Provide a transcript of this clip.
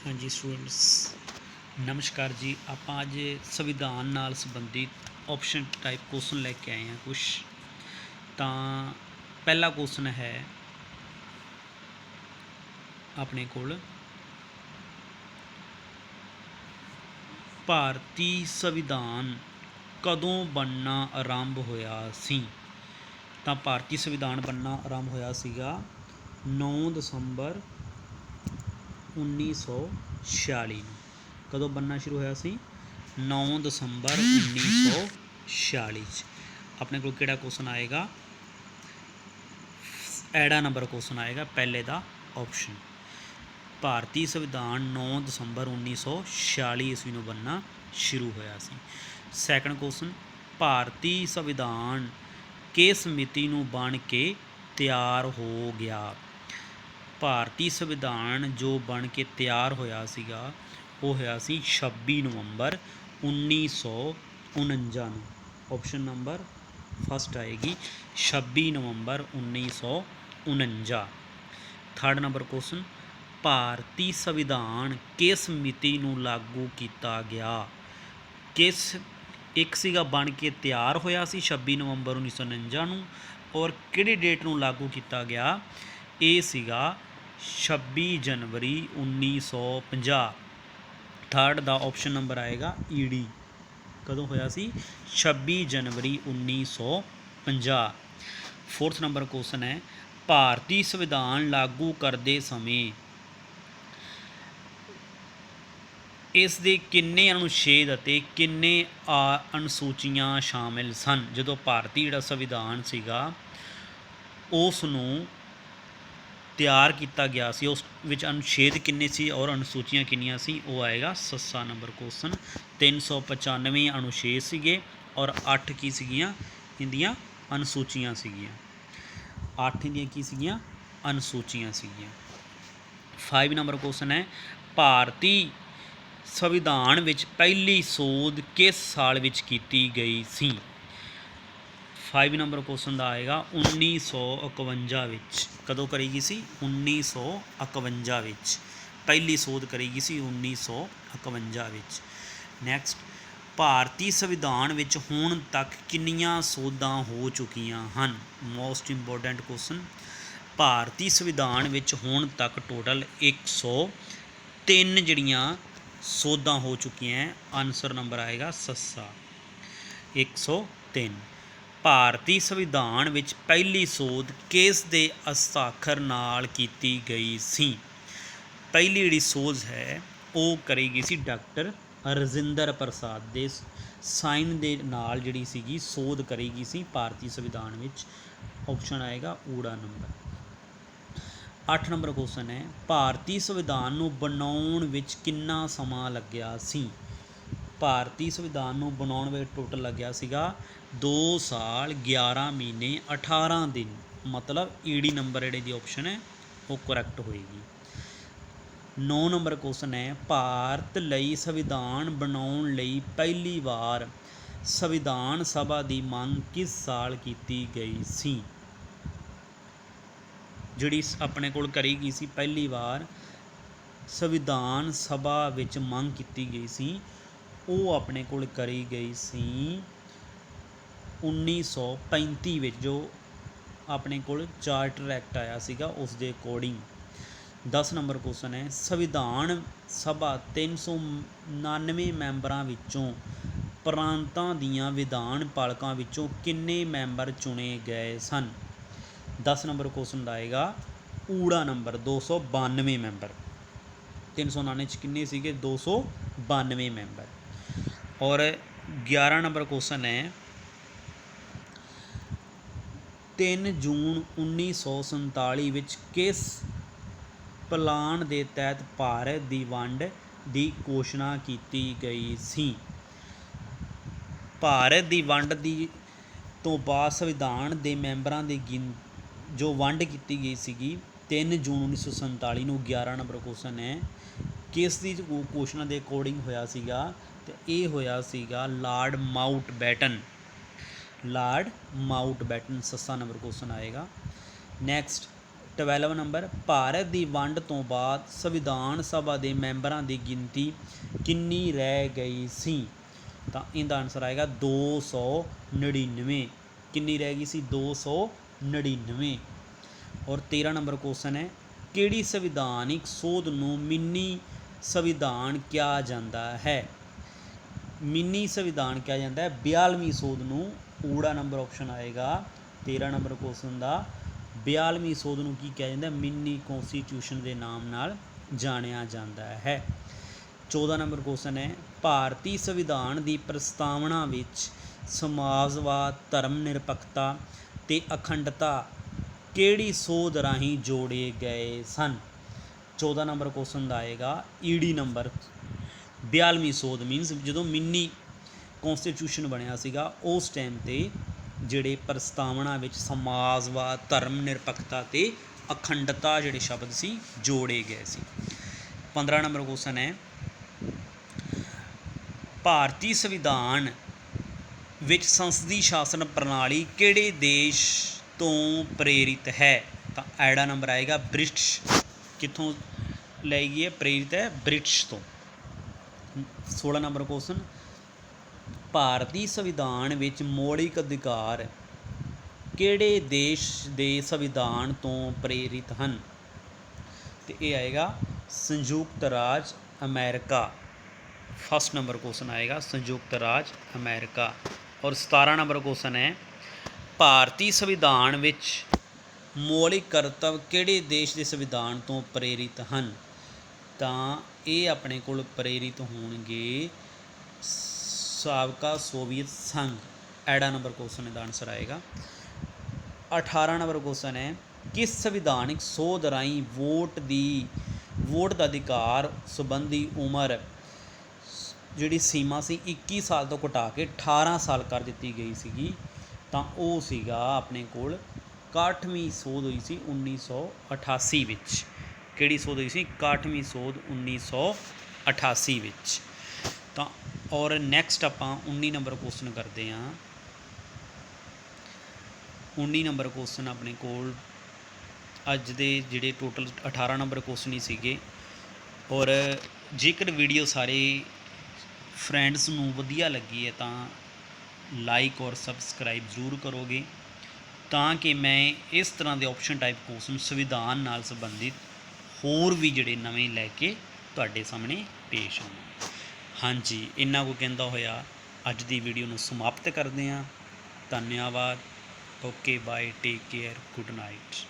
हाँ जी स्टूडेंट्स, नमस्कार जी। आप अज संविधान नाल संबंधित ऑप्शन टाइप क्वेश्चन लेके आए हैं कुछ। तो पहला क्वेश्चन है अपने कोल, भारती संविधान कदों बनना आरंभ होया सी। तो भारतीय संविधान बनना आरंभ होया सीगा 9 दसंबर 1946। कदों बनना शुरू होया सी? 9 दसंबर 1946। अपने को किहड़ा क्वेश्चन आएगा? एड़ा नंबर क्वेश्चन आएगा पहले का ऑप्शन। भारतीय संविधान 9 दसंबर 1946 ईस्वी में बनना शुरू होया सी। सैकंड क्वेश्चन, भारतीय संविधान किस मिति नूं बन के तैयार हो गया? भारतीय संविधान जो बन के तैयार होया सीगा वो होया सी 26 नवंबर 1949 नूं। ऑप्शन नंबर फस्ट आएगी 26 नवंबर 1949। थर्ड नंबर क्वेश्चन, भारतीय संविधान किस मिति नूं लागू किया गया? किस एक सीगा बन के तैयार होया सी 26 नवंबर 1949 नूं और किहड़ी डेट नूं लागू किया गया? ये सीगा 26 जनवरी 1950। थर्ड दा ऑप्शन नंबर आएगा ईडी। कदों होया सी? 26 जनवरी 1950। फोर्थ नंबर क्वेश्चन है, भारतीय संविधान लागू करते समय इस दे किन्ने अनुच्छेद अते किन्ने अनुसूचियां शामिल सन? जदों भारतीय जिहड़ा संविधान सीगा उस नूं तैयार किया गया सी, उस विच अनुच्छेद किन्ने सी और अनुसूचियां किन्नियां सी? वो आएगा सस्सा नंबर क्वेश्चन। 395 अनुच्छेद सीगे और 8 की सीगियां इंदियां अनुसूचियां सीगियां। 8 इंदियां की सीगियां? अनुसूचियां सीगियां। 5 नंबर क्वेश्चन है, भारतीय संविधान विच पहली सोध किस साल विच कीती गई सी? 5 नंबर क्वेश्चन का आएगा 1951 विच। कदों करी गई सी? 1951 विच पहली शोध करी गई सी 1951 विच। नैक्सट, भारतीय संविधान विच हुण तक किन्नियां सोधां हो चुकियां हन? Most important question. भारतीय संविधान विच हुण तक टोटल 103 जिहड़ियां सोधां हो चुकियां हैं। आंसर नंबर आएगा सस्सा 103। भारतीय संविधान विच पहली सोध किस दे हस्ताक्षर नाल कीती गई सी? पहली जिहड़ी सोध है वो करी गई सी डॉक्टर राजिंदर प्रसाद दे साइन दे नाल जिहड़ी सीगी सोध करी गई सी भारतीय संविधान विच। ऑप्शन आएगा ऊड़ा नंबर। 8 नंबर क्वेश्चन है, भारतीय संविधान नूं बनाउण विच किन्ना समा लग्या सी? भारतीय संविधान नूं बनाउण विच टोटल लग्या सीगा 2 साल 11 महीने 18 दिन। मतलब ईडी नंबर जिहड़ी दी ऑप्शन है वो करैक्ट होएगी। 9 नंबर क्वेश्चन है, भारत लई संविधान बनाउण लई पहली बार संविधान सभा की मंग किस साल की गई सी? जिहड़ी अपने कोल करी गई सी पहली बार संविधान सभा विच मंग की गई सी वो अपने कोल करी गई सी 1935 विच, जो अपने कोल चार्टर एक्ट आया सीगा उस दे अकॉर्डिंग। 10 नंबर क्वेश्चन है, संविधान सभा 399 मैंबरां विचों प्रांतां दियां विधान पालकां विचों किन्ने मैंबर चुने गए सन? 10 नंबर क्वेश्चन का आएगा ऊड़ा नंबर 292 मैंबर। 399 किन्ने सीगे? 292 मैंबर। और 11 नंबर क्वेश्चन है, 3 जून 1947 विच किस प्लान के तहत भारत की वंड की घोषणा की गई सी? भारत की वंड की तो बाद संविधान के मैंबरां की जो वंड की गई सी 3 जून 1947 नूं। 11 नंबर क्वेश्चन है, किस दी घोषणा के अकॉर्डिंग होया सीगा? तो ये होया सीगा लॉर्ड माउंटबेटन। लॉर्ड माउंटबेटन सस्सा नंबर क्वेश्चन आएगा। नैक्सट, 12 ਨੰਬਰ ਭਾਰਤ ਦੀ ਵੰਡ ਤੋਂ ਬਾਅਦ ਸੰਵਿਧਾਨ ਸਭਾ ਦੇ ਮੈਂਬਰਾਂ ਦੀ ਗਿਣਤੀ ਕਿੰਨੀ ਰਹਿ ਗਈ ਸੀ? ਤਾਂ ਇਹਦਾ ਆਨਸਰ ਆਏਗਾ 299। ਕਿੰਨੀ ਰਹਿ ਗਈ ਸੀ? 299। ਔਰ 13 ਨੰਬਰ ਕੁਐਸਚਨ ਹੈ, ਕਿਹੜੀ ਸੰਵਿਧਾਨਿਕ ਸੋਧ ਨੂੰ ਮਿੰਨੀ ਸੰਵਿਧਾਨ ਕਿਹਾ ਜਾਂਦਾ ਹੈ? ਮਿੰਨੀ ਸੰਵਿਧਾਨ ਕਿਹਾ ਜਾਂਦਾ ਹੈ 42ਵੀਂ ਸੋਧ ਨੂੰ। ਊੜਾ ਨੰਬਰ ਆਪਸ਼ਨ ਆਏਗਾ 13 ਨੰਬਰ ਕੁਐਸਚਨ ਦਾ। 42ਵੀਂ ਸੋਧ ਨੂੰ ਕੀ ਕਿਹਾ ਜਾਂਦਾ? ਮਿੰਨੀ ਕੌਂਸਟੀਟਿਊਸ਼ਨ ਦੇ ਨਾਮ ਨਾਲ ਜਾਣਿਆ ਜਾਂਦਾ ਹੈ। 14 ਨੰਬਰ ਕੁਐਸਚਨ ਹੈ, ਭਾਰਤੀ ਸੰਵਿਧਾਨ ਦੀ ਪ੍ਰਸਤਾਵਨਾ ਵਿੱਚ ਸਮਾਜਵਾਦ, ਧਰਮ ਨਿਰਪੱਖਤਾ ਤੇ ਅਖੰਡਤਾ ਕਿਹੜੀ ਸੋਧ ਰਾਹੀਂ ਜੋੜੇ ਗਏ ਸਨ? 14 ਨੰਬਰ ਕੁਐਸਚਨ ਦਾ ਆਏਗਾ ਈਡੀ ਨੰਬਰ। 42ਵੀਂ ਸੋਧ ਮੀਨਸ ਜਦੋਂ ਮਿੰਨੀ ਕੌਂਸਟੀਟਿਊਸ਼ਨ ਬਣਿਆ ਸੀਗਾ ਉਸ ਟਾਈਮ 'ਤੇ ਜਿਹੜੇ ਪ੍ਰਸਤਾਵਨਾ ਵਿੱਚ ਸਮਾਜਵਾਦ, ਧਰਮ ਨਿਰਪੱਖਤਾ ਅਤੇ ਅਖੰਡਤਾ ਜਿਹੜੇ ਸ਼ਬਦ ਸੀ ਜੋੜੇ ਗਏ ਸੀ। 15 ਨੰਬਰ ਕੁਐਸਚਨ ਹੈ, ਭਾਰਤੀ ਸੰਵਿਧਾਨ ਵਿੱਚ ਸੰਸਦੀ ਸ਼ਾਸਨ ਪ੍ਰਣਾਲੀ ਕਿਹੜੇ ਦੇਸ਼ ਤੋਂ ਪ੍ਰੇਰਿਤ ਹੈ? ਤਾਂ ਐੜਾ ਨੰਬਰ ਆਏਗਾ ਬ੍ਰਿਟਿਸ਼। ਕਿੱਥੋਂ ਲਈ ਗਈ ਹੈ? ਪ੍ਰੇਰਿਤ ਹੈ ਬ੍ਰਿਟਿਸ਼ ਤੋਂ। 16 ਨੰਬਰ ਕੁਐਸਚਨ, ਭਾਰਤੀ ਸੰਵਿਧਾਨ ਵਿੱਚ ਮੌਲਿਕ ਅਧਿਕਾਰ ਕਿਹੜੇ ਦੇਸ਼ ਦੇ ਸੰਵਿਧਾਨ ਤੋਂ ਪ੍ਰੇਰਿਤ ਹਨ? ਤੇ ਇਹ ਆਏਗਾ ਸੰਯੁਕਤ ਰਾਜ ਅਮਰੀਕਾ। ਫਸਟ ਨੰਬਰ ਕੁਐਸਚਨ ਆਏਗਾ ਸੰਯੁਕਤ ਰਾਜ ਅਮਰੀਕਾ। ਔਰ 17 ਨੰਬਰ ਕੁਐਸਚਨ ਹੈ, ਭਾਰਤੀ ਸੰਵਿਧਾਨ ਵਿੱਚ ਮੌਲਿਕ ਕਰਤੱਵ ਕਿਹੜੇ ਦੇਸ਼ ਦੇ ਸੰਵਿਧਾਨ ਤੋਂ ਪ੍ਰੇਰਿਤ ਹਨ? ਤਾਂ ਇਹ ਆਪਣੇ ਕੋਲ ਪ੍ਰੇਰਿਤ ਹੋਣਗੇ ਸਾਬਕਾ ਸੋਵੀਅਤ ਸੰਘ। ਐੜਾ ਨੰਬਰ ਕੁਐਸਚਨ ਦਾ ਆਨਸਰ ਆਏਗਾ। 18 ਨੰਬਰ ਕੁਐਸਚਨ ਹੈ, ਕਿਸ ਸੰਵਿਧਾਨਿਕ ਸੋਧ ਰਾਹੀਂ ਵੋਟ ਦਾ ਅਧਿਕਾਰ ਸੰਬੰਧੀ ਉਮਰ ਜਿਹੜੀ ਸੀਮਾ ਸੀ 21 ਸਾਲ ਤੋਂ ਘਟਾ ਕੇ 18 ਸਾਲ ਕਰ ਦਿੱਤੀ ਗਈ ਸੀਗੀ? ਤਾਂ ਉਹ ਸੀਗਾ ਆਪਣੇ ਕੋਲ 61ਵੀਂ ਸੋਧ ਹੋਈ ਸੀ 1988 ਵਿੱਚ। ਕਿਹੜੀ ਸੋਧ ਹੋਈ ਸੀ? 61ਵੀਂ ਸੋਧ 1988 ਵਿੱਚ। ਤਾਂ ਔਰ ਨੈਕਸਟ ਆਪਾਂ 19 ਨੰਬਰ ਕੁਐਸਚਨ ਕਰਦੇ ਹਾਂ। 19 ਨੰਬਰ ਕੁਐਸਚਨ ਆਪਣੇ ਕੋਲ ਅੱਜ ਦੇ ਜਿਹੜੇ ਟੋਟਲ 18 ਨੰਬਰ ਕੁਐਸਚਨ ਹੀ ਸੀਗੇ। ਔਰ ਜੇਕਰ ਵੀਡੀਓ ਸਾਰੇ ਫਰੈਂਡਸ ਨੂੰ ਵਧੀਆ ਲੱਗੀ ਹੈ ਤਾਂ ਲਾਈਕ ਔਰ ਸਬਸਕ੍ਰਾਈਬ ਜ਼ਰੂਰ ਕਰੋਗੇ, ਤਾਂ ਕਿ ਮੈਂ ਇਸ ਤਰ੍ਹਾਂ ਦੇ ਆਪਸ਼ਨ ਟਾਈਪ ਕੁਐਸਚਨ ਸੰਵਿਧਾਨ ਨਾਲ ਸੰਬੰਧਿਤ ਹੋਰ ਵੀ ਜਿਹੜੇ ਨਵੇਂ ਲੈ ਕੇ ਤੁਹਾਡੇ ਸਾਹਮਣੇ ਪੇਸ਼ ਆਵਾਂ। ਹਾਂਜੀ, ਇੰਨਾ ਕੁ ਕਹਿੰਦਾ ਹੋਇਆ ਅੱਜ ਦੀ ਵੀਡੀਓ ਨੂੰ ਸਮਾਪਤ ਕਰਦੇ ਹਾਂ। ਧੰਨਵਾਦ। Okay bye, take care, good night.